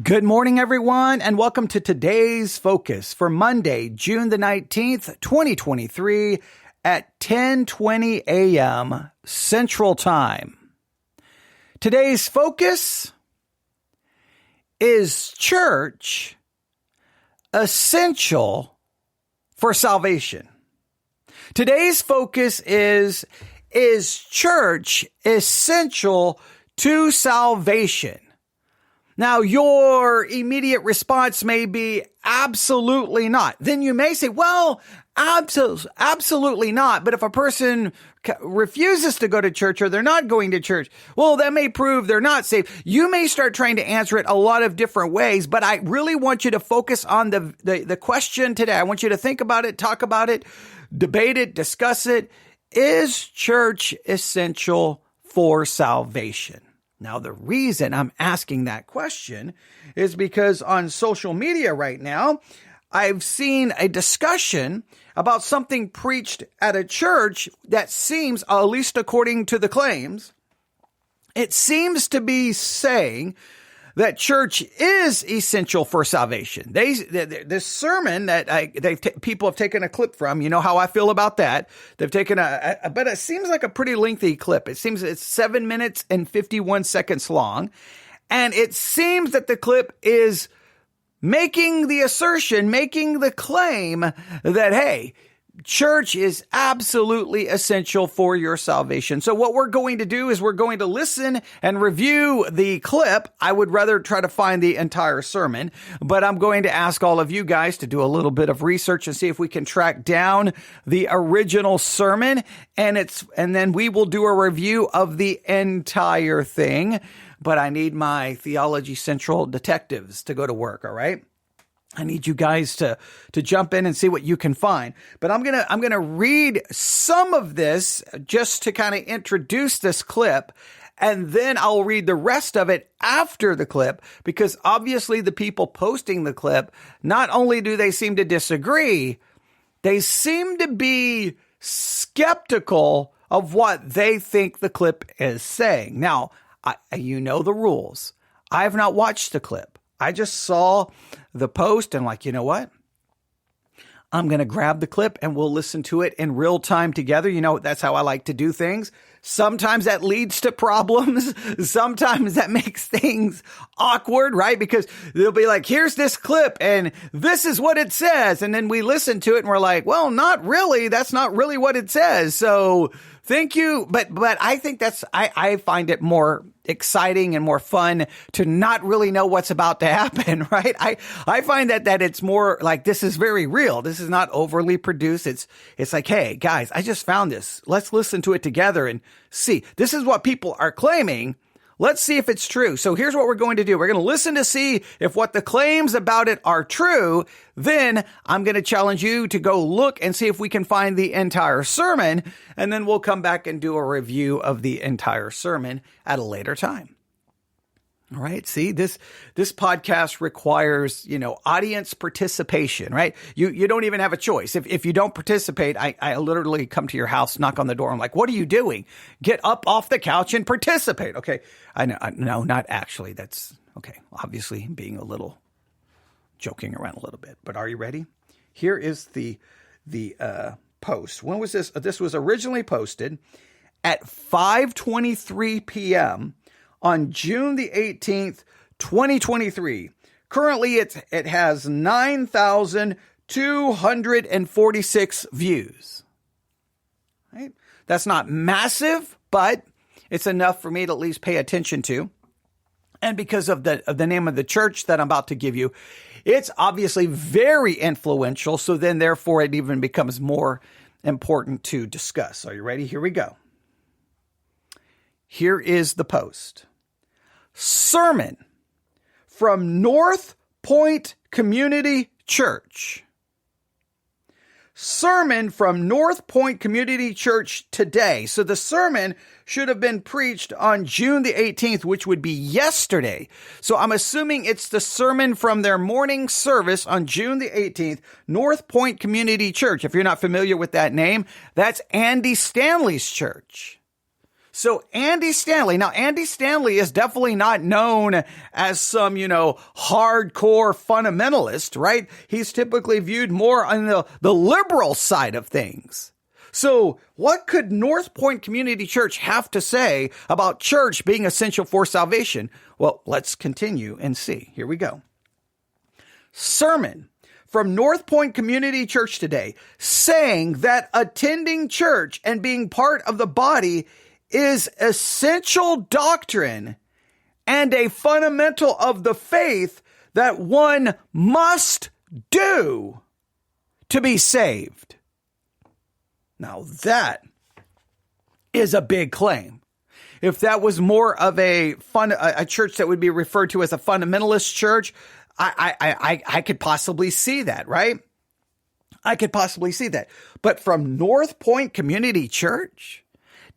Good morning, everyone, and welcome to today's focus for Monday, June the 19th, 2023 at 10:20 a.m. Central Time. Today's focus is church essential for salvation. Today's focus is church essential to salvation? Now, your immediate response may be absolutely not. Then you may say, well, absolutely not. But if a person refuses to go to church or they're not going to church, well, that may prove they're not saved. You may start trying to answer it a lot of different ways, but I really want you to focus on the question today. I want you to think about it, talk about it, debate it, discuss it. Is church essential for salvation? Now, the reason I'm asking that question is because on social media right now, I've seen a discussion about something preached at a church that seems, at least according to the claims, it seems to be saying that church is essential for salvation. This sermon that people have taken a clip from, you know how I feel about that. They've taken but it seems like a pretty lengthy clip. It seems it's 7 minutes and 51 seconds long. And it seems that the clip is making the assertion, making the claim that, hey, church is absolutely essential for your salvation. So what we're going to do is we're going to listen and review the clip. I would rather try to find the entire sermon, but I'm going to ask all of you guys to do a little bit of research and see if we can track down the original sermon, and then we will do a review of the entire thing. But I need my Theology Central detectives to go to work, all right? I need you guys to jump in and see what you can find. But I'm going to read some of this just to kind of introduce this clip, and then I'll read the rest of it after the clip, because obviously the people posting the clip, not only do they seem to disagree, they seem to be skeptical of what they think the clip is saying. Now, you know the rules. I have not watched the clip. I just saw the post and like, you know what? I'm going to grab the clip and we'll listen to it in real time together. You know, that's how I like to do things. Sometimes that leads to problems. Sometimes that makes things awkward, right? Because they'll be like, here's this clip and this is what it says. And then we listen to it and we're like, well, not really. That's not really what it says. So thank you. But I think I find it more exciting and more fun to not really know what's about to happen, right? I find that it's more like this is very real. This is not overly produced. It's like, hey, guys, I just found this. Let's listen to it together and see. This is what people are claiming. Let's see if it's true. So here's what we're going to do. We're going to listen to see if what the claims about it are true. Then I'm going to challenge you to go look and see if we can find the entire sermon. And then we'll come back and do a review of the entire sermon at a later time. All right. See, this podcast requires, audience participation, right? You don't even have a choice. If you don't participate, I literally come to your house, knock on the door. I'm like, what are you doing? Get up off the couch and participate. Okay. I know. No, not actually. That's okay. Obviously being a little joking around a little bit, but are you ready? Here is the post. When was this? This was originally posted at 5:23 p.m. on June the 18th, 2023. Currently, it has 9,246 views. Right? That's not massive, but it's enough for me to at least pay attention to. And because of the name of the church that I'm about to give you, it's obviously very influential. So then, therefore, it even becomes more important to discuss. Are you ready? Here we go. Here is the post. Sermon from North Point Community Church. Sermon from North Point Community Church today. So the sermon should have been preached on June the 18th, which would be yesterday. So I'm assuming it's the sermon from their morning service on June the 18th, North Point Community Church. If you're not familiar with that name, that's Andy Stanley's church. So Andy Stanley is definitely not known as some, hardcore fundamentalist, right? He's typically viewed more on the liberal side of things. So what could North Point Community Church have to say about church being essential for salvation? Well, let's continue and see. Here we go. Sermon from North Point Community Church today, saying that attending church and being part of the body is essential doctrine and a fundamental of the faith that one must do to be saved. Now that is a big claim. If that was more of a church that would be referred to as a fundamentalist church, I could possibly see that, right? I could possibly see that. But from North Point Community Church,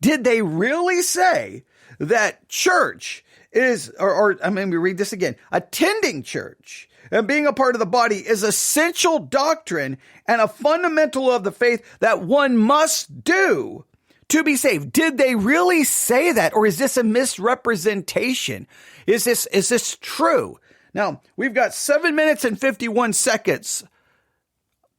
did they really say that church is, let me read this again, attending church and being a part of the body is essential doctrine and a fundamental of the faith that one must do to be saved? Did they really say that? Or is this a misrepresentation? Is this true? Now, we've got 7 minutes and 51 seconds.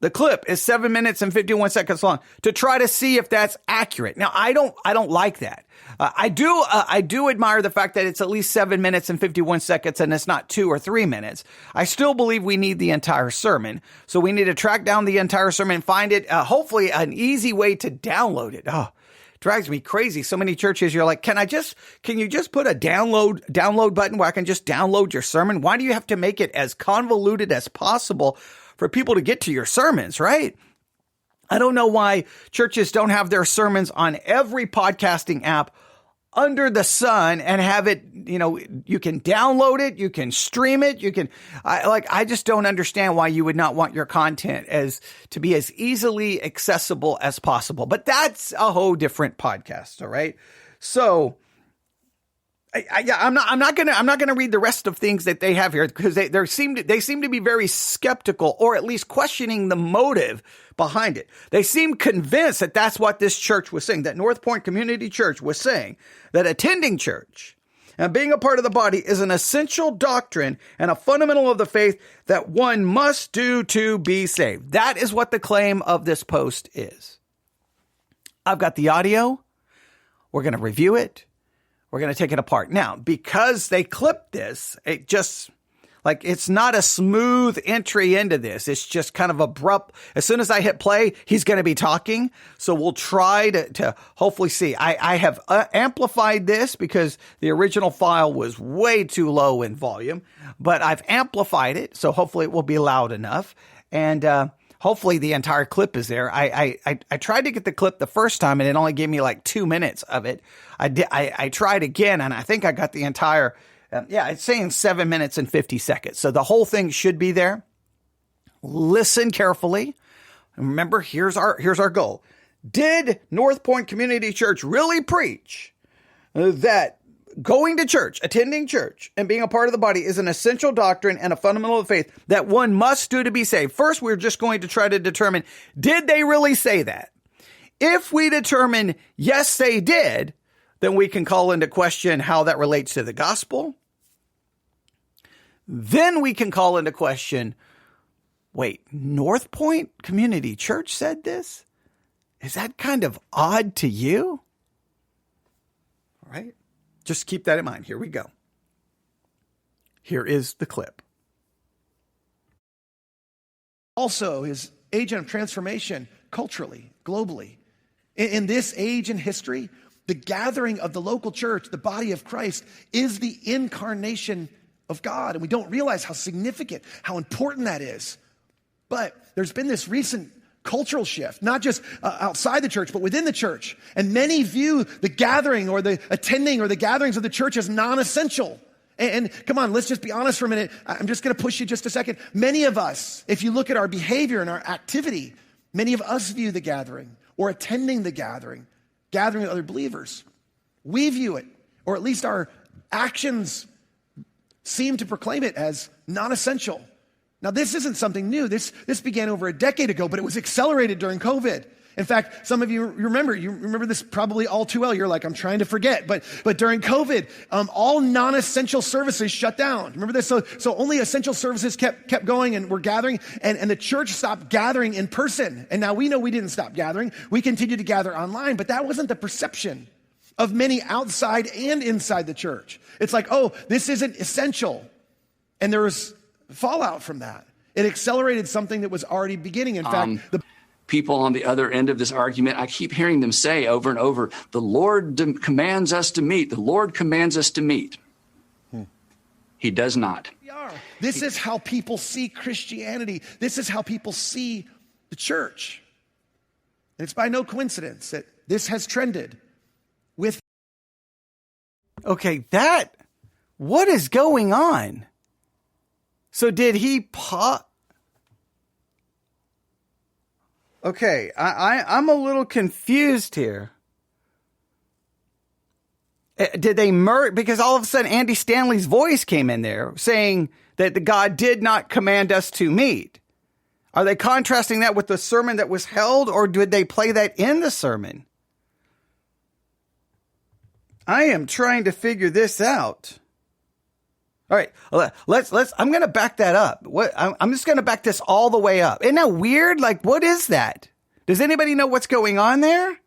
The clip is 7 minutes and 51 seconds long to try to see if that's accurate. Now, I don't like that. I do admire the fact that it's at least 7 minutes and 51 seconds and it's not 2 or 3 minutes. I still believe we need the entire sermon. So we need to track down the entire sermon and find it, hopefully an easy way to download it. Oh, drives me crazy. So many churches, you're like, can you just put a download button where I can just download your sermon? Why do you have to make it as convoluted as possible for people to get to your sermons, right? I don't know why churches don't have their sermons on every podcasting app under the sun and have it, you can download it, you can stream it, I just don't understand why you would not want your content to be as easily accessible as possible. But that's a whole different podcast, all right? So I'm not gonna read the rest of things that they have here because they seem to be very skeptical or at least questioning the motive behind it. They seem convinced that that's what this church was saying, that North Point Community Church was saying, that attending church and being a part of the body is an essential doctrine and a fundamental of the faith that one must do to be saved. That is what the claim of this post is. I've got the audio. We're going to review it. We're going to take it apart. Now, because they clipped this, it's not a smooth entry into this. It's just kind of abrupt. As soon as I hit play, he's going to be talking. So we'll try to hopefully see. I have amplified this because the original file was way too low in volume, but I've amplified it. So hopefully it will be loud enough. And, hopefully the entire clip is there. I tried to get the clip the first time and it only gave me like 2 minutes of it. I tried again and I think I got the entire, it's saying 7 minutes and 50 seconds. So the whole thing should be there. Listen carefully. And remember, here's our goal. Did North Point Community Church really preach that going to church, attending church, and being a part of the body is an essential doctrine and a fundamental of faith that one must do to be saved? First, we're just going to try to determine, did they really say that? If we determine, yes, they did, then we can call into question how that relates to the gospel. Then we can call into question, wait, North Point Community Church said this? Is that kind of odd to you? All right. Just keep that in mind. Here we go. Here is the clip. Also, his agent of transformation culturally, globally. In this age in history, the gathering of the local church, the body of Christ, is the incarnation of God. And we don't realize how significant, how important that is. But there's been this recent cultural shift, not just outside the church, but within the church. And many view the gathering or the attending or the gatherings of the church as non-essential. And come on, let's just be honest for a minute. I'm just going to push you just a second. Many of us, if you look at our behavior and our activity, many of us view the gathering or attending the gathering with other believers. We view it, or at least our actions seem to proclaim it as non-essential. Now, this isn't something new. This began over a decade ago, but it was accelerated during COVID. In fact, some of you remember this probably all too well. You're like, I'm trying to forget. But during COVID, all non-essential services shut down. Remember this? So only essential services kept going and we're gathering. And the church stopped gathering in person. And now we know we didn't stop gathering. We continued to gather online. But that wasn't the perception of many outside and inside the church. It's like, oh, this isn't essential. And there was fallout from that. It accelerated something that was already beginning. In fact, the people on the other end of this argument, I keep hearing them say over and over, the Lord commands us to meet. The Lord commands us to meet. He does not. This is how people see Christianity. This is how people see the church. And it's by no coincidence that this has trended with. Okay, what is going on? So did he pop? Okay, I'm a little confused here. Did they merge? Because all of a sudden Andy Stanley's voice came in there saying that the God did not command us to meet. Are they contrasting that with the sermon that was held, or did they play that in the sermon? I am trying to figure this out. All right, let's. I'm going to back that up. I'm just going to back this all the way up. Isn't that weird? Like, what is that? Does anybody know what's going on there?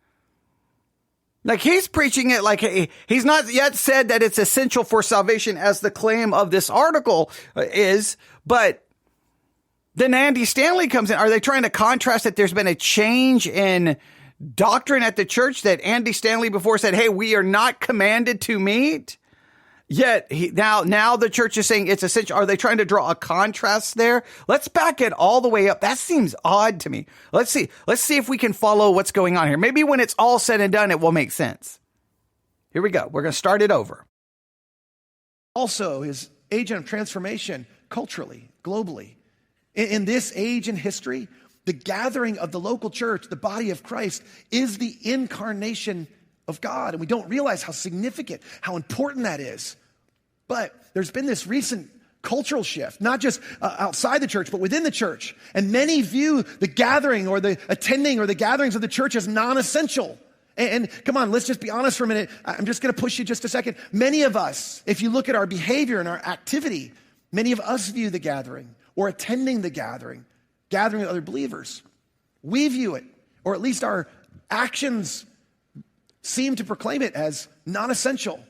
Like, he's preaching it like he's not yet said that it's essential for salvation as the claim of this article is, but then Andy Stanley comes in. Are they trying to contrast that there's been a change in doctrine at the church, that Andy Stanley before said, hey, we are not commanded to meet? Yet now the church is saying it's essential. Are they trying to draw a contrast there? Let's back it all the way up. That seems odd to me. Let's see if we can follow what's going on here. Maybe when it's all said and done, it will make sense. Here we go. We're going to start it over. Also, his agent of transformation culturally, globally. In this age in history, the gathering of the local church, the body of Christ, is the incarnation of God. And we don't realize how significant, how important that is. But there's been this recent cultural shift, not just outside the church, but within the church. And many view the gathering or the attending or the gatherings of the church as non-essential. And come on, let's just be honest for a minute. I'm just going to push you just a second. Many of us, if you look at our behavior and our activity, many of us view the gathering or attending the gathering with other believers. We view it, or at least our actions seem to proclaim it as non-essential.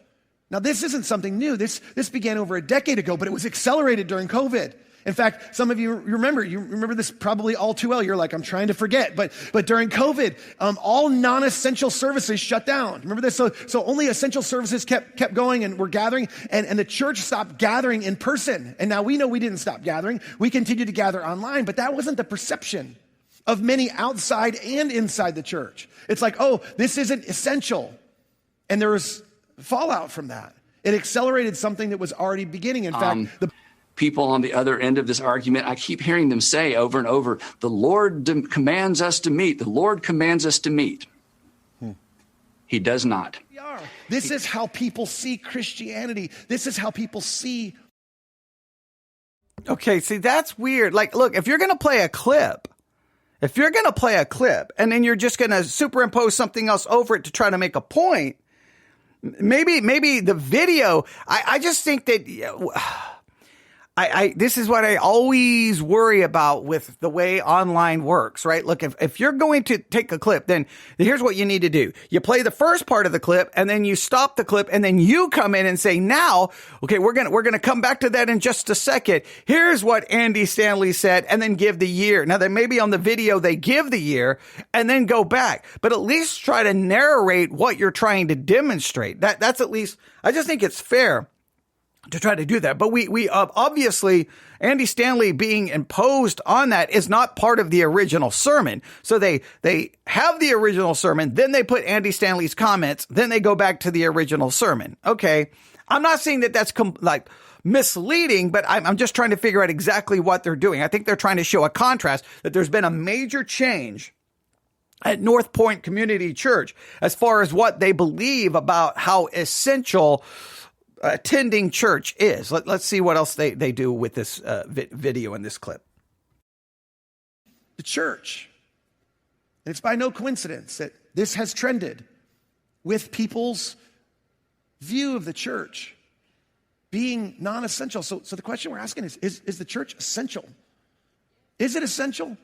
Now, this isn't something new. This began over a decade ago, but it was accelerated during COVID. In fact, some of you remember this probably all too well. You're like, I'm trying to forget. But during COVID, all non-essential services shut down. Remember this? So only essential services kept going and we're gathering. And the church stopped gathering in person. And now we know we didn't stop gathering. We continued to gather online. But that wasn't the perception of many outside and inside the church. It's like, oh, this isn't essential. And there was fallout from that. It accelerated something that was already beginning. In fact, people on the other end of this argument, I keep hearing them say over and over, the Lord commands us to meet. The Lord commands us to meet. He does not. This is how people see Christianity. This is how people see. Okay, see, that's weird. Like, look, if you're going to play a clip, and then you're just going to superimpose something else over it to try to make a point, maybe the video, I just think that this is what I always worry about with the way online works, right? Look, if you're going to take a clip, then here's what you need to do. You play the first part of the clip and then you stop the clip and then you come in and say, now, okay, we're going to come back to that in just a second. Here's what Andy Stanley said, and then give the year. Now, then maybe on the video they give the year and then go back, but at least try to narrate what you're trying to demonstrate. That's at least, I just think it's fair to try to do that. But we obviously, Andy Stanley being imposed on that is not part of the original sermon. So they have the original sermon, then they put Andy Stanley's comments, then they go back to the original sermon. Okay. I'm not saying that that's misleading, but I'm just trying to figure out exactly what they're doing. I think they're trying to show a contrast, that there's been a major change at North Point Community Church as far as what they believe about how essential attending church is. Let's see what else they do with this video in this clip. The church And it's by no coincidence that this has trended with people's view of the church being non-essential. So the question we're asking is the church essential? Is it essential?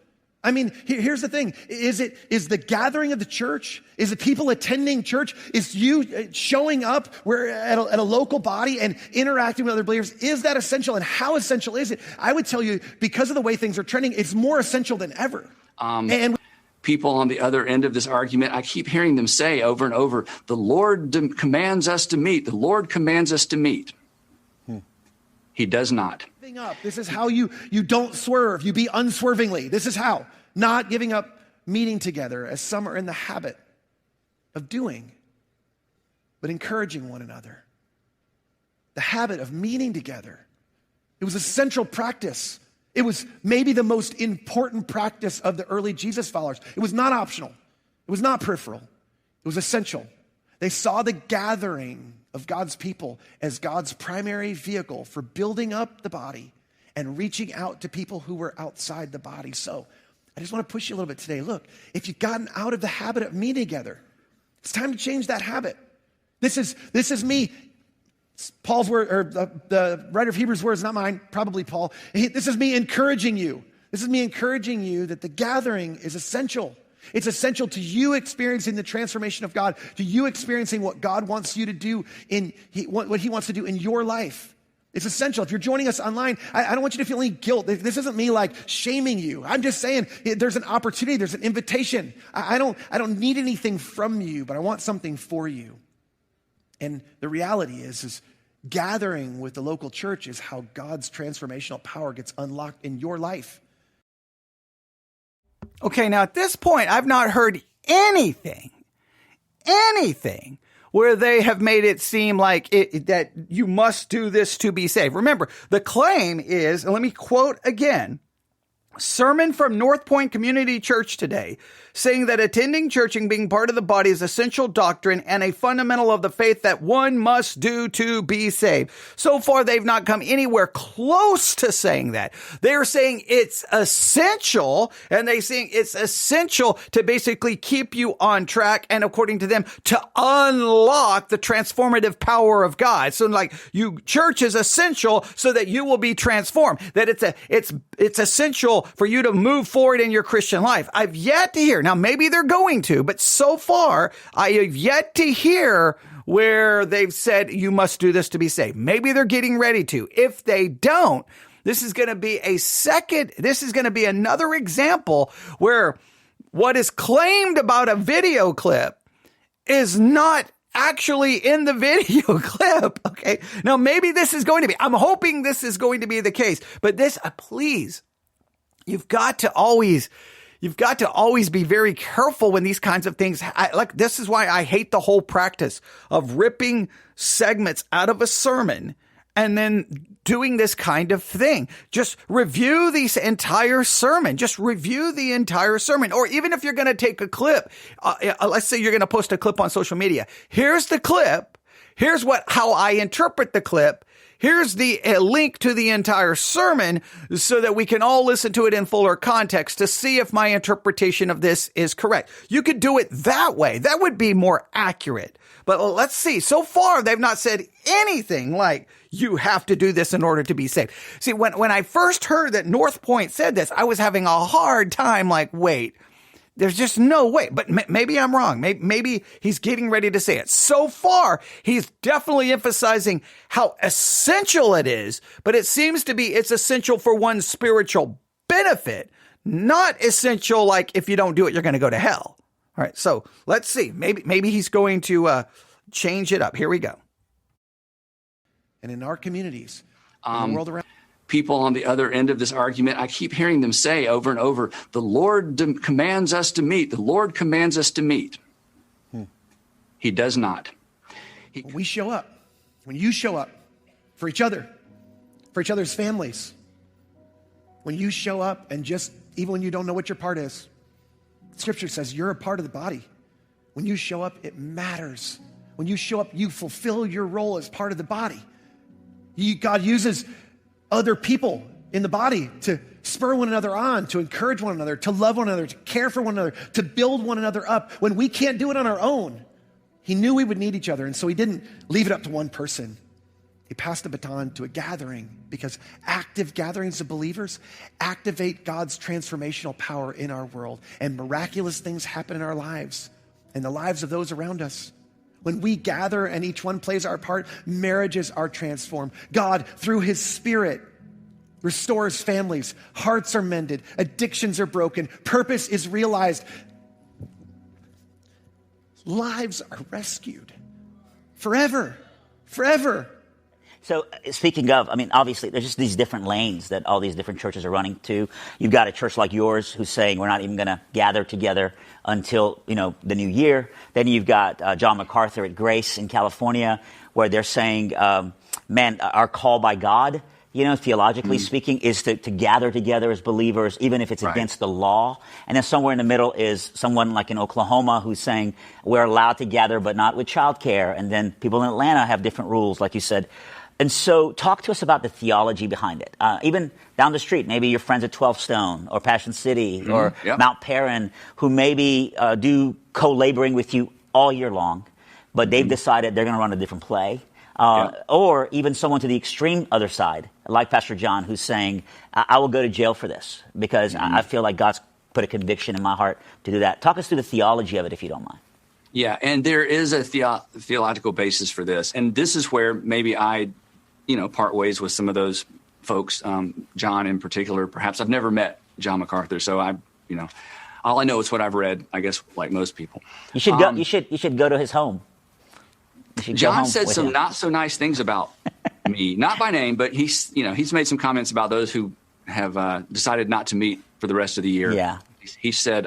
I mean, here's the thing. Is the gathering of the church, is the people attending church, is you showing up at a local body and interacting with other believers, is that essential? And how essential is it? I would tell you, because of the way things are trending, it's more essential than ever. And people on the other end of this argument, I keep hearing them say over and over, the Lord commands us to meet. The Lord commands us to meet. He does not. This is how you don't swerve. You be unswervingly. This is how. Not giving up meeting together, as some are in the habit of doing, but encouraging one another. The habit of meeting together. It was a central practice. It was maybe the most important practice of the early Jesus followers. It was not optional. It was not peripheral. It was essential. They saw the gathering of God's people as God's primary vehicle for building up the body and reaching out to people who were outside the body. So I just want to push you a little bit today. Look, if you've gotten out of the habit of meeting together, it's time to change that habit. This is me. Paul's word, or the writer of Hebrews' words, not mine, probably Paul. This is me encouraging you. This is me encouraging you that the gathering is essential. It's essential to you experiencing the transformation of God, to you experiencing what God wants you to do what he wants to do in your life. It's essential. If you're joining us online, I don't want you to feel any guilt. This isn't me like shaming you. I'm just saying there's an opportunity, there's an invitation. I don't need anything from you, but I want something for you. And the reality is gathering with the local church is how God's transformational power gets unlocked in your life. Okay, now at this point, I've not heard anything where they have made it seem like that you must do this to be saved. Remember, the claim is, and let me quote again, sermon from North Point Community Church today, saying that attending church and being part of the body is essential doctrine and a fundamental of the faith that one must do to be saved. So far, they've not come anywhere close to saying that. They're saying it's essential, and they're saying it's essential to basically keep you on track and, according to them, to unlock the transformative power of God. So like church is essential so that you will be transformed, that it's essential for you to move forward in your Christian life. I've yet to hear, now maybe they're going to, but so far I have yet to hear where they've said you must do this to be saved. Maybe they're getting ready to. If they don't, this is going to be another example where what is claimed about a video clip is not actually in the video clip. Okay. Now maybe this is going to be, I'm hoping this is going to be the case, but this, please, You've got to always be very careful when these kinds of things, this is why I hate the whole practice of ripping segments out of a sermon and then doing this kind of thing. Just review the entire sermon. Or even if you're going to take a clip, let's say you're going to post a clip on social media. Here's the clip. Here's how I interpret the clip. Here's the link to the entire sermon so that we can all listen to it in fuller context to see if my interpretation of this is correct. You could do it that way. That would be more accurate. But let's see. So far, they've not said anything like you have to do this in order to be saved. See, when I first heard that North Point said this, I was having a hard time wait. There's just no way, but maybe I'm wrong. Maybe he's getting ready to say it. So far, he's definitely emphasizing how essential it is, but it seems to be it's essential for one's spiritual benefit, not essential like if you don't do it, you're going to go to hell. All right, so let's see. Maybe he's going to change it up. Here we go. And in our communities, in the world around. People on the other end of this argument, I keep hearing them say over and over, the Lord commands us to meet. The Lord commands us to meet. He does not. When we show up, when you show up for each other, for each other's families, when you show up and just, even when you don't know what your part is, Scripture says you're a part of the body. When you show up, it matters. When you show up, you fulfill your role as part of the body. God uses other people in the body to spur one another on, to encourage one another, to love one another, to care for one another, to build one another up when we can't do it on our own. He knew we would need each other, and so he didn't leave it up to one person. He passed the baton to a gathering, because active gatherings of believers activate God's transformational power in our world, and miraculous things happen in our lives and the lives of those around us. When we gather and each one plays our part, marriages are transformed. God, through his Spirit, restores families, hearts are mended, addictions are broken, purpose is realized, lives are rescued forever. So speaking of, obviously there's just these different lanes that all these different churches are running to. You've got a church like yours who's saying we're not even going to gather together until, the new year. Then you've got John MacArthur at Grace in California, where they're saying, our call by God, theologically speaking, is to gather together as believers, even if it's against the law. And then somewhere in the middle is someone like in Oklahoma who's saying we're allowed to gather, but not with childcare. And then people in Atlanta have different rules, like you said. And so talk to us about the theology behind it. Even down the street, maybe your friends at 12 Stone or Passion City or Mount Perrin, who maybe do co-laboring with you all year long, but they've decided they're going to run a different play. Or even someone to the extreme other side, like Pastor John, who's saying, I will go to jail for this because I feel like God's put a conviction in my heart to do that. Talk us through the theology of it, if you don't mind. Yeah, and there is a theological basis for this. And this is where maybe I part ways with some of those folks, John in particular. Perhaps I've never met John MacArthur, so all I know is what I've read, I guess, like most people. You should go. You should go to his home. John said some not so nice things about me, not by name, but he's made some comments about those who have decided not to meet for the rest of the year. Yeah. He said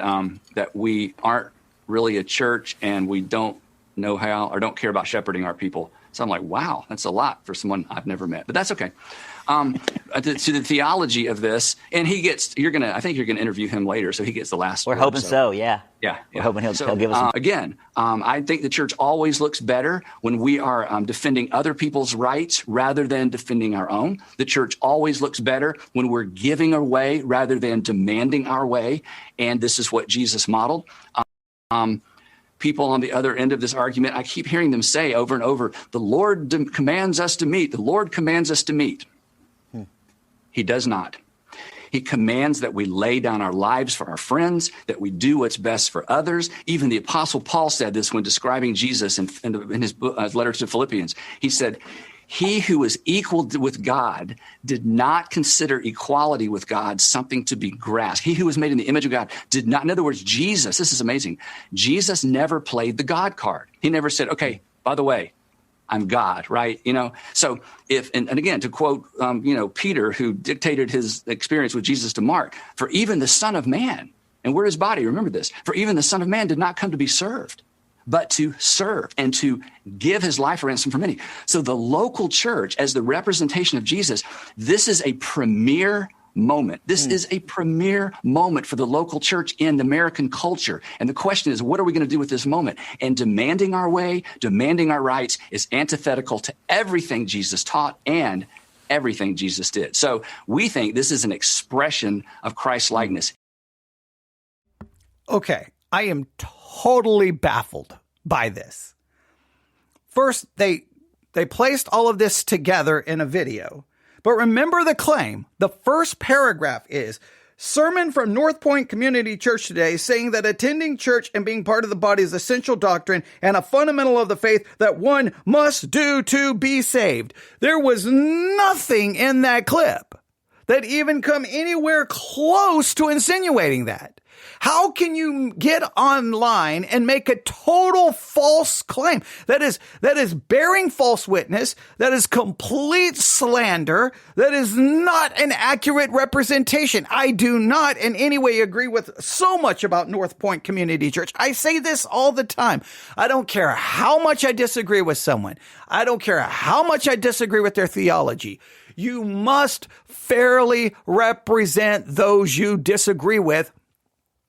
that we aren't really a church and we don't know how or don't care about shepherding our people. So I'm like, wow, that's a lot for someone I've never met, but that's okay. To the theology of this, and I think you're gonna interview him later, so he gets the last word. We're hoping so, yeah. Yeah. We're hoping he'll give us again, I think the church always looks better when we are defending other people's rights rather than defending our own. The church always looks better when we're giving away rather than demanding our way, and this is what Jesus modeled. People on the other end of this argument, I keep hearing them say over and over, the Lord commands us to meet. The Lord commands us to meet. He does not. He commands that we lay down our lives for our friends, that we do what's best for others. Even the Apostle Paul said this when describing Jesus in his letter to Philippians. He said, he who was equal with God did not consider equality with God something to be grasped. He who was made in the image of God did not. In other words, Jesus, this is amazing. Jesus never played the God card. He never said, okay, by the way, I'm God, right? So and again, to quote, Peter, who dictated his experience with Jesus to Mark, for even the Son of Man, and we're his body, remember this, for even the Son of Man did not come to be served, but to serve and to give his life a ransom for many. So the local church, as the representation of Jesus, this is a premier moment. This is a premier moment for the local church in American culture. And the question is, what are we going to do with this moment? And demanding our way, demanding our rights is antithetical to everything Jesus taught and everything Jesus did. So we think this is an expression of Christ's likeness. Okay, I am totally baffled by this. First, they placed all of this together in a video. But remember the claim. The first paragraph is, sermon from North Point Community Church today saying that attending church and being part of the body is essential doctrine and a fundamental of the faith that one must do to be saved. There was nothing in that clip that even come anywhere close to insinuating that. How can you get online and make a total false claim? That is bearing false witness. That is complete slander. That is not an accurate representation. I do not in any way agree with so much about North Point Community Church. I say this all the time. I don't care how much I disagree with someone. I don't care how much I disagree with their theology. You must fairly represent those you disagree with,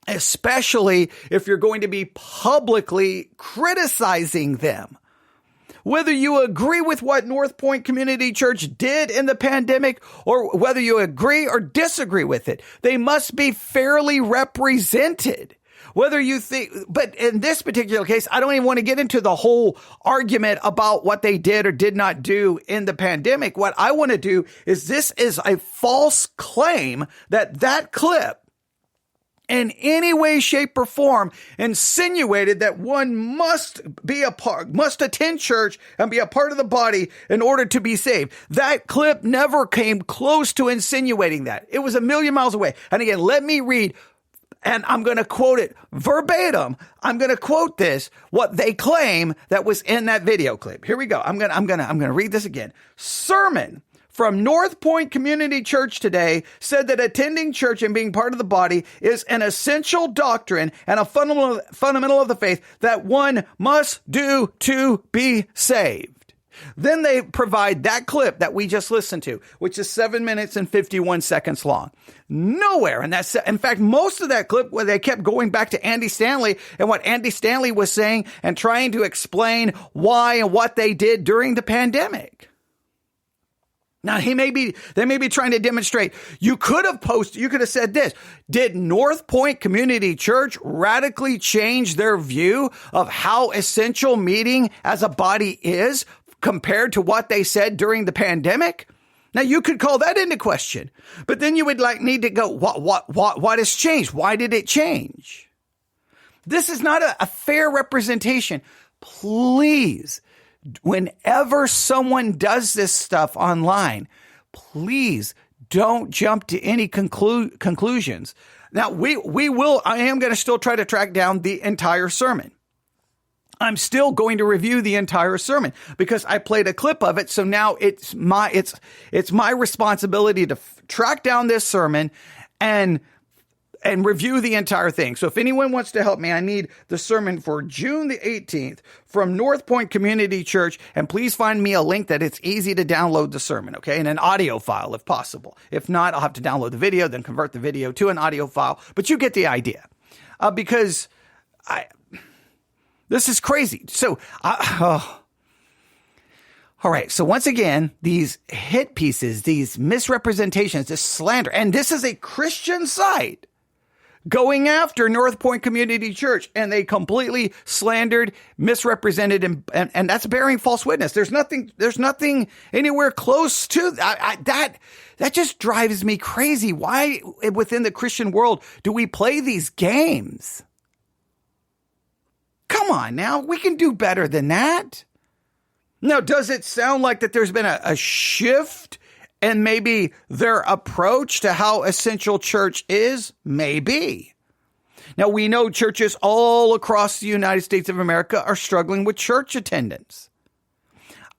especially if you're going to be publicly criticizing them. whether you agree with what North Point Community Church did in the pandemic or whether you agree or disagree with it. They must be fairly represented. Whether you think, but in this particular case, I don't even want to get into the whole argument about what they did or did not do in the pandemic. What I want to do is this is a false claim that clip in any way, shape, or form insinuated that one must attend church and be a part of the body in order to be saved. That clip never came close to insinuating that. It was a million miles away. And again, let me read. And I'm going to quote it verbatim. I'm going to quote this, what they claim that was in that video clip. Here we go. I'm going to read this again. Sermon from North Point Community Church today said that attending church and being part of the body is an essential doctrine and a fundamental of the faith that one must do to be saved. Then they provide that clip that we just listened to, which is 7 minutes and 51 seconds long. Nowhere. And that's, in fact, most of that clip where they kept going back to Andy Stanley and what Andy Stanley was saying and trying to explain why and what they did during the pandemic. Now, they may be trying to demonstrate, you could have said this. Did North Point Community Church radically change their view of how essential meeting as a body is compared to what they said during the pandemic? Now, you could call that into question, but then you would need to go, what has changed? Why did it change? This is not a fair representation. Please, whenever someone does this stuff online, please don't jump to any conclusions. Now, I am going to still try to track down the entire sermon. I'm still going to review the entire sermon because I played a clip of it. So now it's my responsibility to track down this sermon and review the entire thing. So if anyone wants to help me, I need the sermon for June the 18th from North Point Community Church. And please find me a link that it's easy to download the sermon, okay? And an audio file if possible. If not, I'll have to download the video, then convert the video to an audio file. But you get the idea. Because this is crazy. So, all right. So once again, these hit pieces, these misrepresentations, this slander, and this is a Christian site going after North Point Community Church, and they completely slandered, misrepresented, and that's bearing false witness. There's nothing anywhere close to that. That just drives me crazy. Why within the Christian world do we play these games? Come on now, we can do better than that. Now, does it sound like that there's been a shift in maybe their approach to how essential church is? Maybe. Now, we know churches all across the United States of America are struggling with church attendance.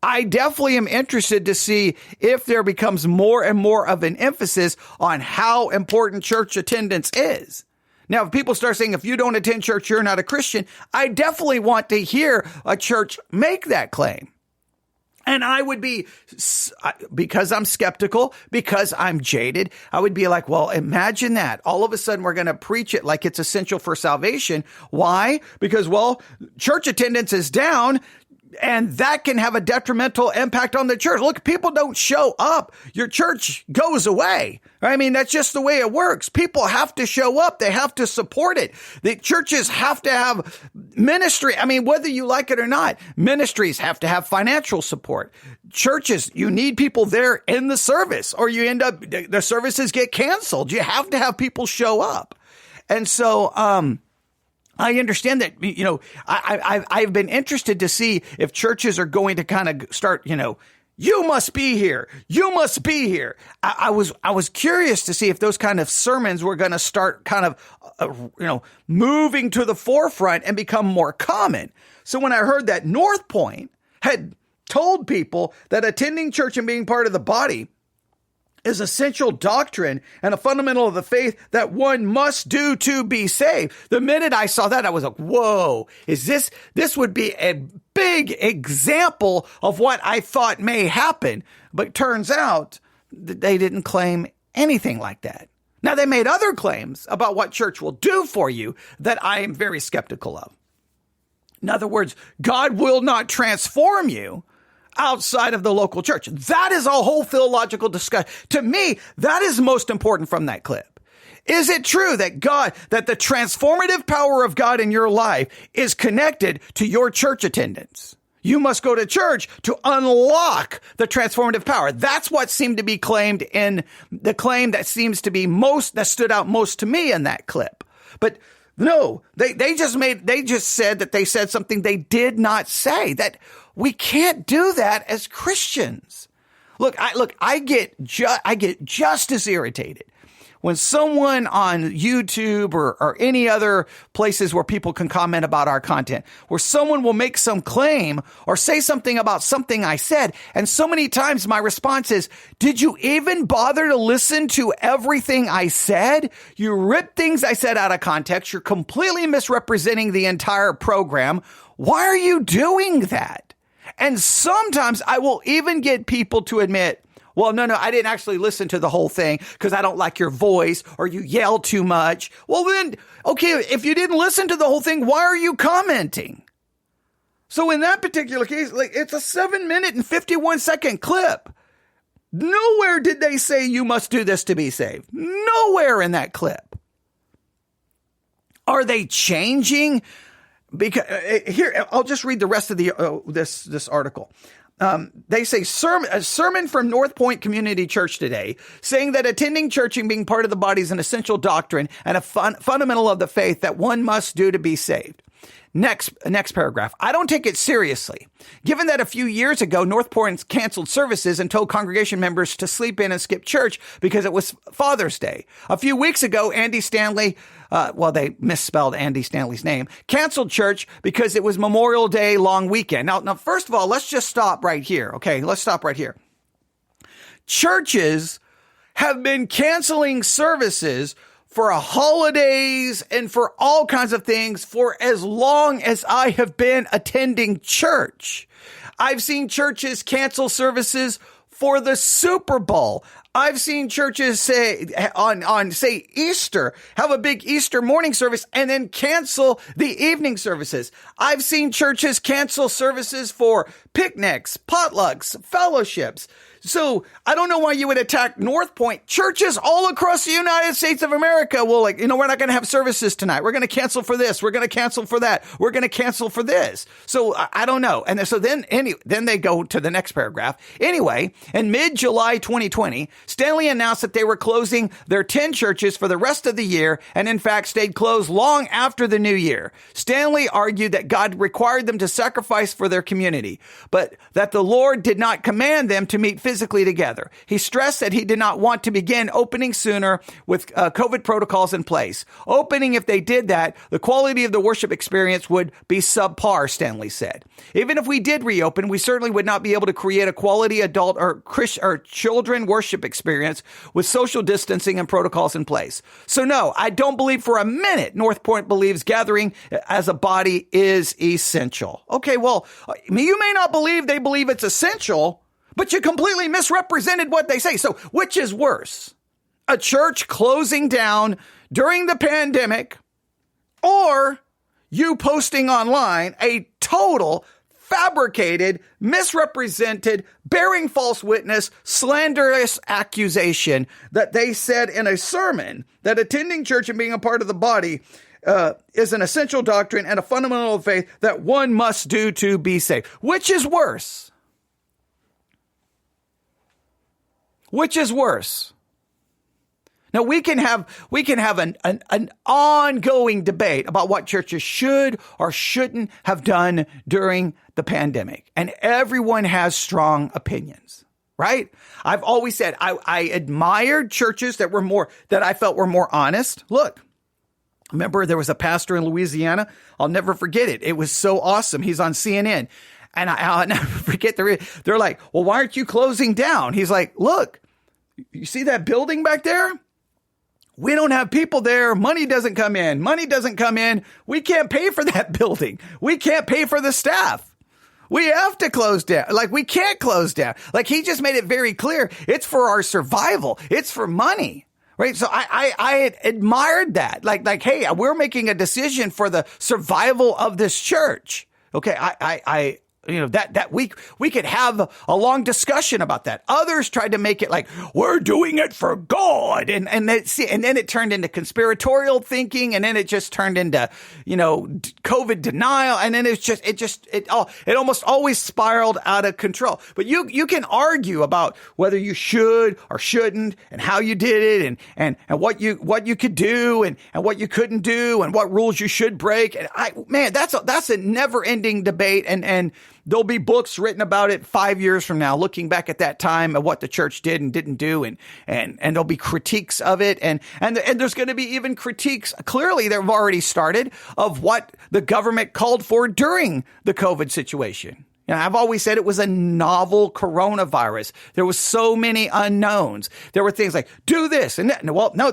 I definitely am interested to see if there becomes more and more of an emphasis on how important church attendance is. Now, if people start saying, if you don't attend church, you're not a Christian, I definitely want to hear a church make that claim. And I would be, because I'm skeptical, because I'm jaded, I would be like, well, imagine that. All of a sudden, we're going to preach it like it's essential for salvation. Why? Because, well, church attendance is down. And that can have a detrimental impact on the church. Look, people don't show up. Your church goes away. I mean, that's just the way it works. People have to show up. They have to support it. The churches have to have ministry. I mean, whether you like it or not, ministries have to have financial support. Churches, you need people there in the service or you end up, the services get canceled. You have to have people show up. And so, I understand that, you know, I've been interested to see if churches are going to kind of start, you know, you must be here. You must be here. I was curious to see if those kind of sermons were going to start kind of, moving to the forefront and become more common. So when I heard that North Point had told people that attending church and being part of the body is essential doctrine and a fundamental of the faith that one must do to be saved. The minute I saw that, I was like, whoa, this would be a big example of what I thought may happen. But turns out that they didn't claim anything like that. Now, they made other claims about what church will do for you that I am very skeptical of. In other words, God will not transform you outside of the local church. That is a whole theological discussion. To me, that is most important from that clip. Is it true that the transformative power of God in your life is connected to your church attendance? You must go to church to unlock the transformative power. That's what seemed to be claimed in the claim that seems to be that stood out most to me in that clip. But no, they just said that they said something they did not say, that we can't do that as Christians. I get just as irritated when someone on YouTube or any other places where people can comment about our content, where someone will make some claim or say something about something I said, and so many times my response is, did you even bother to listen to everything I said? You ripped things I said out of context. You're completely misrepresenting the entire program. Why are you doing that? And sometimes I will even get people to admit, well, no, I didn't actually listen to the whole thing because I don't like your voice or you yell too much. Well, then, okay, if you didn't listen to the whole thing, why are you commenting? So in that particular case, it's a 7-minute and 51-second clip. Nowhere did they say you must do this to be saved. Nowhere in that clip. Are they changing? Because here, I'll just read the rest of this article. They say a sermon from North Point Community Church today, saying that attending church and being part of the body is an essential doctrine and a fundamental of the faith that one must do to be saved. Next paragraph. I don't take it seriously. Given that a few years ago, North Point canceled services and told congregation members to sleep in and skip church because it was Father's Day. A few weeks ago, Andy Stanley, they misspelled Andy Stanley's name, canceled church because it was Memorial Day long weekend. Now, first of all, let's just stop right here. Okay, let's stop right here. Churches have been canceling services for holidays and for all kinds of things for as long as I have been attending church. I've seen churches cancel services for the Super Bowl. I've seen churches say on Easter, have a big Easter morning service and then cancel the evening services. I've seen churches cancel services for picnics, potlucks, fellowships. So I don't know why you would attack North Point. Churches all across the United States of America will we're not going to have services tonight. We're going to cancel for this. We're going to cancel for that. We're going to cancel for this. So I don't know. And so then they go to the next paragraph. Anyway, in mid-July 2020, Stanley announced that they were closing their 10 churches for the rest of the year and in fact stayed closed long after the new year. Stanley argued that God required them to sacrifice for their community, but that the Lord did not command them to meet physically together. He stressed that he did not want to begin opening sooner with COVID protocols in place. Opening, if they did that, the quality of the worship experience would be subpar, Stanley said. Even if we did reopen, we certainly would not be able to create a quality adult or children worship experience with social distancing and protocols in place. So no, I don't believe for a minute North Point believes gathering as a body is essential. Okay, well, you may not believe they believe it's essential, but you completely misrepresented what they say. So which is worse? A church closing down during the pandemic or you posting online a total fabricated, misrepresented, bearing false witness, slanderous accusation that they said in a sermon that attending church and being a part of the body is an essential doctrine and a fundamental of faith that one must do to be saved. Which is worse? Which is worse? Now we can have an ongoing debate about what churches should or shouldn't have done during the pandemic, and everyone has strong opinions, right? I've always said I admired churches that I felt were more honest. Look, remember there was a pastor in Louisiana. I'll never forget it. It was so awesome. He's on CNN. And I'll never forget, they're like, well, why aren't you closing down? He's like, look, you see that building back there? We don't have people there. Money doesn't come in. We can't pay for that building. We can't pay for the staff. We have to close down. We can't close down. He just made it very clear. It's for our survival. It's for money. Right. So I admired that. Hey, we're making a decision for the survival of this church. Okay. That we could have a long discussion about that. Others tried to make it like we're doing it for God, and then it turned into conspiratorial thinking, and then it just turned into COVID denial, and then it almost always spiraled out of control. But you can argue about whether you should or shouldn't, and how you did it, and what you could do, and what you couldn't do, and what rules you should break. And that's a never ending debate, and there'll be books written about it 5 years from now, looking back at that time of what the church did and didn't do. And there'll be critiques of it. And there's going to be even critiques, clearly they've already started, of what the government called for during the COVID situation. I've always said it was a novel coronavirus. There was so many unknowns. There were things like, do this and that. Well, no,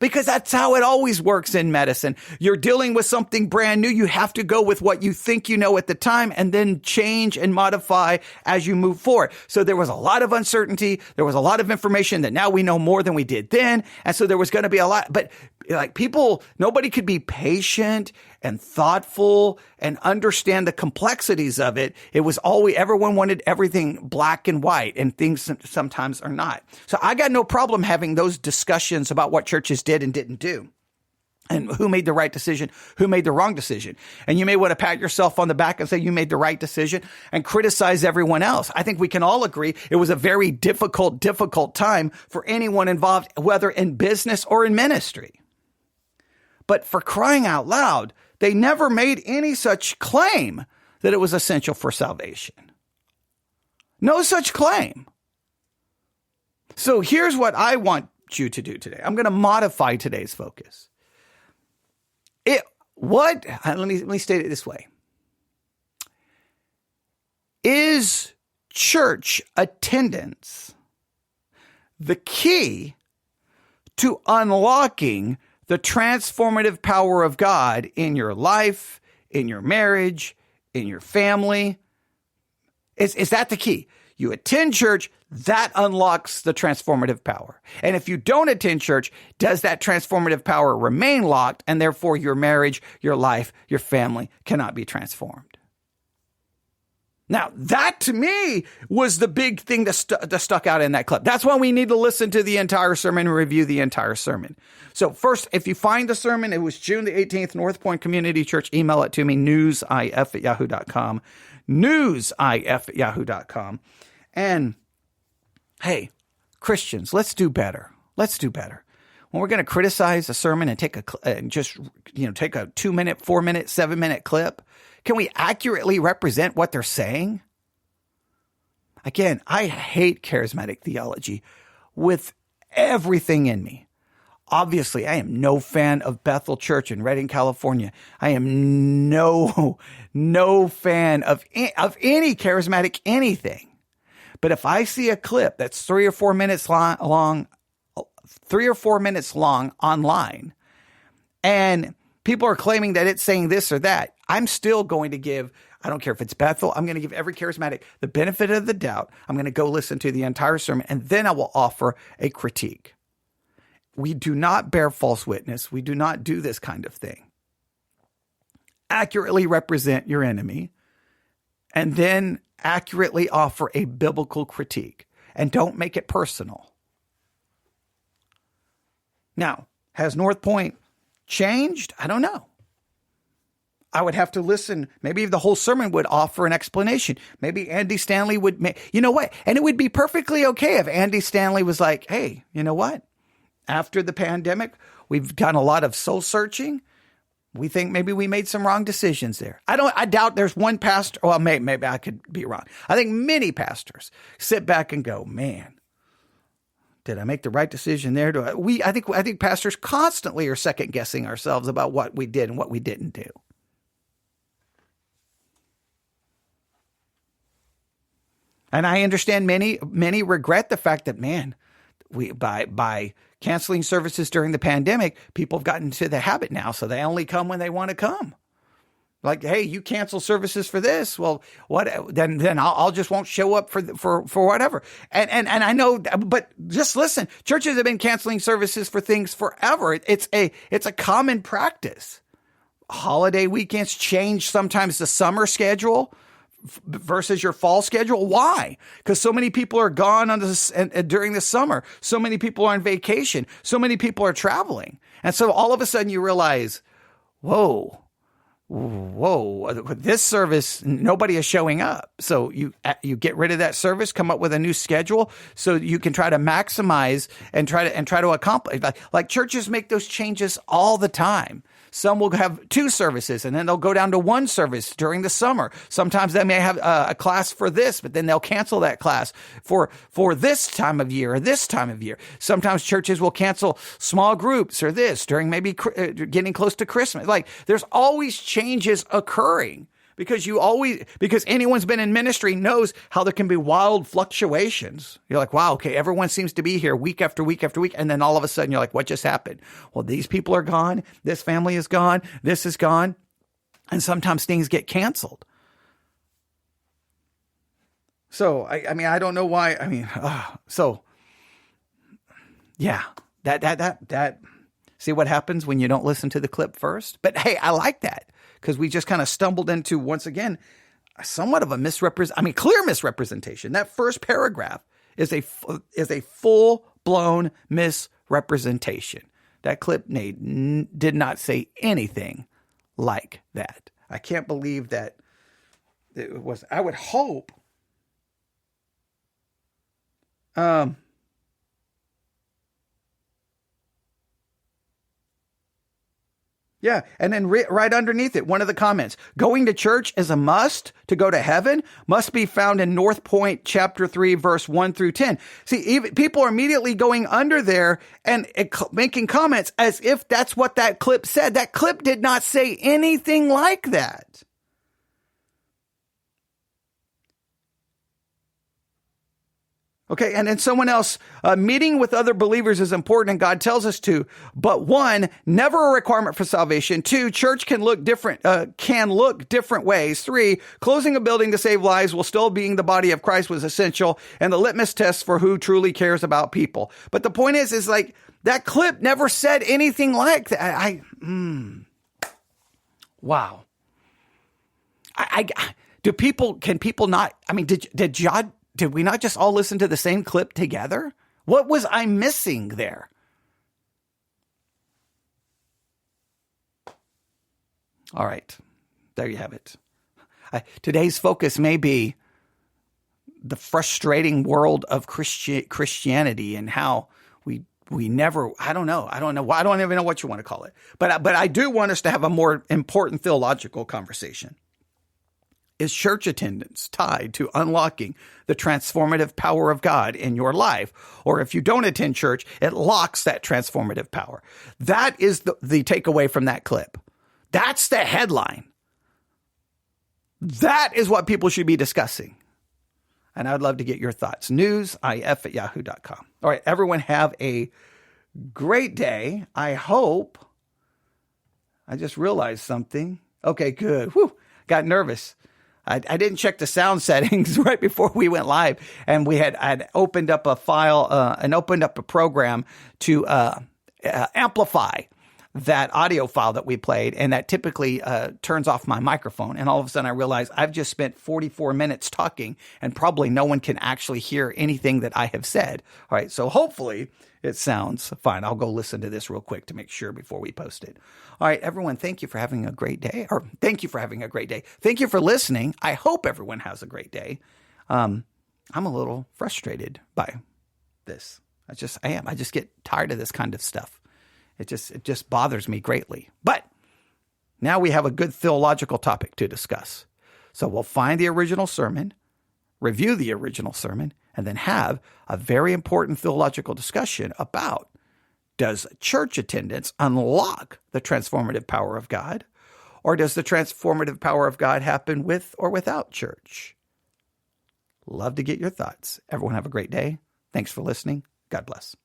because that's how it always works in medicine. You're dealing with something brand new. You have to go with what you think you know at the time and then change and modify as you move forward. So there was a lot of uncertainty. There was a lot of information that now we know more than we did then. And so there was going to be a lot, but nobody could be patient and thoughtful and understand the complexities of it. It was everyone wanted everything black and white, and things sometimes are not. So I got no problem having those discussions about what churches did and didn't do, and who made the right decision, who made the wrong decision. And you may want to pat yourself on the back and say you made the right decision and criticize everyone else. I think we can all agree it was a very difficult time for anyone involved, whether in business or in ministry. But for crying out loud, they never made any such claim that it was essential for salvation. No such claim. So here's what I want you to do today. I'm going to modify today's focus. Let me state it this way. Is church attendance the key to unlocking the transformative power of God in your life, in your marriage, in your family? Is that the key? You attend church, that unlocks the transformative power. And if you don't attend church, does that transformative power remain locked, and therefore your marriage, your life, your family cannot be transformed? Now, that to me was the big thing that stuck out in that clip. That's why we need to listen to the entire sermon and review the entire sermon. So first, if you find the sermon, it was June the 18th, North Point Community Church. Email it to me, newsif@yahoo.com, newsif@yahoo.com. And hey, Christians, let's do better. Let's do better. When we're going to criticize a sermon and take a 2-minute, 4-minute, 7-minute clip, can we accurately represent what they're saying? Again, I hate charismatic theology with everything in me. Obviously, I am no fan of Bethel Church in Redding, California. I am no fan of any charismatic anything. But if I see a clip that's 3 or 4 minutes long online, and people are claiming that it's saying this or that, I'm still going to give, I don't care if it's Bethel, I'm going to give every charismatic the benefit of the doubt. I'm going to go listen to the entire sermon, and then I will offer a critique. We do not bear false witness. We do not do this kind of thing. Accurately represent your enemy, and then accurately offer a biblical critique, and don't make it personal. Now, has North Point changed? I don't know. I would have to listen. Maybe the whole sermon would offer an explanation. Maybe Andy Stanley would you know what? And it would be perfectly okay if Andy Stanley was like, hey, you know what? After the pandemic, we've done a lot of soul searching. We think maybe we made some wrong decisions there. I doubt there's one pastor. Well, maybe I could be wrong. I think many pastors sit back and go, man, did I make the right decision there? I think pastors constantly are second guessing ourselves about what we did and what we didn't do. And I understand many regret the fact that, man, by canceling services during the pandemic, people have gotten into the habit now, so they only come when they want to come. Like, hey, you cancel services for this. Well, what? Then I'll just won't show up for whatever. And I know, but just listen. Churches have been canceling services for things forever. It's a common practice. holiday weekends change sometimes the summer schedule versus your fall schedule. Why? Because so many people are gone on this and during the summer. So many people are on vacation. So many people are traveling. And so all of a sudden you realize, whoa, this service, nobody is showing up. So you get rid of that service, come up with a new schedule so you can try to maximize and try to accomplish. Like churches make those changes all the time. Some will have 2 services and then they'll go down to 1 service during the summer. Sometimes they may have a class for this, but then they'll cancel that class for this time of year or this time of year. Sometimes churches will cancel small groups or this during maybe getting close to Christmas. Like there's always changes occurring because anyone's been in ministry knows how there can be wild fluctuations. You're like, wow, okay, everyone seems to be here week after week after week. And then all of a sudden you're like, what just happened? Well, these people are gone. This family is gone. This is gone. And sometimes things get canceled. So, I mean, I don't know why. I mean, yeah, that, see what happens when you don't listen to the clip first? But hey, I like that. Because we just kind of stumbled into, once again, somewhat of a clear misrepresentation. That first paragraph is a full-blown misrepresentation. That clip did not say anything like that. I can't believe that it was. I would hope. Yeah, and then right underneath it, one of the comments, going to church is a must to go to heaven, must be found in North Point chapter 3, verse 1 through 10. See, people are immediately going under there and making comments as if that's what that clip said. That clip did not say anything like that. Okay, and then someone else, meeting with other believers is important and God tells us to, but 1, never a requirement for salvation. 2, church can look different ways. 3, closing a building to save lives while still being the body of Christ was essential, and the litmus test for who truly cares about people. But the point is like, that clip never said anything like that. Wow. Can people not, I mean, did we not just all listen to the same clip together? What was I missing there? All right. There you have it. Today's focus may be the frustrating world of Christianity and how we never, I don't know. I don't even know what you want to call it. But I do want us to have a more important theological conversation. Is church attendance tied to unlocking the transformative power of God in your life? Or if you don't attend church, it locks that transformative power. That is the takeaway from that clip. That's the headline. That is what people should be discussing. And I'd love to get your thoughts. newsif@yahoo.com. All right, everyone have a great day. I hope. I just realized something. Okay, good. Whew, got nervous. I didn't check the sound settings right before we went live, and I'd opened up a file and opened up a program to amplify that audio file that we played, and that typically turns off my microphone. And all of a sudden I realized I've just spent 44 minutes talking, and probably no one can actually hear anything that I have said. All right, so hopefully it sounds fine. I'll go listen to this real quick to make sure before we post it. All right, everyone, thank you for having a great day. Thank you for listening. I hope everyone has a great day. I'm a little frustrated by this. I am. I just get tired of this kind of stuff. It just bothers me greatly. But now we have a good theological topic to discuss. So we'll find the original sermon, review the original sermon, and then have a very important theological discussion about, does church attendance unlock the transformative power of God, or does the transformative power of God happen with or without church? Love to get your thoughts. Everyone have a great day. Thanks for listening. God bless.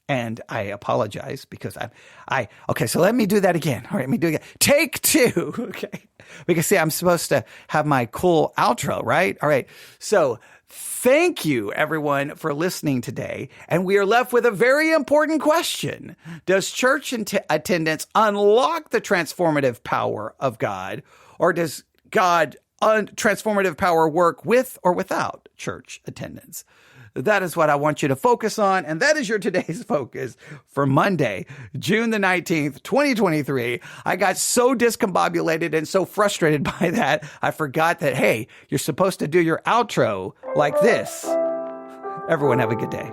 And I apologize because okay, so let me do that again. All right, let me do it again. Take 2. Okay. Because see, I'm supposed to have my cool outro, right? All right. So Thank you, everyone, for listening today. And we are left with a very important question. Does church attendance unlock the transformative power of God, or does God transformative power work with or without church attendance? That is what I want you to focus on. And that is your today's focus for Monday, June the 19th, 2023. I got so discombobulated and so frustrated by that, I forgot that, hey, you're supposed to do your outro like this. Everyone have a good day.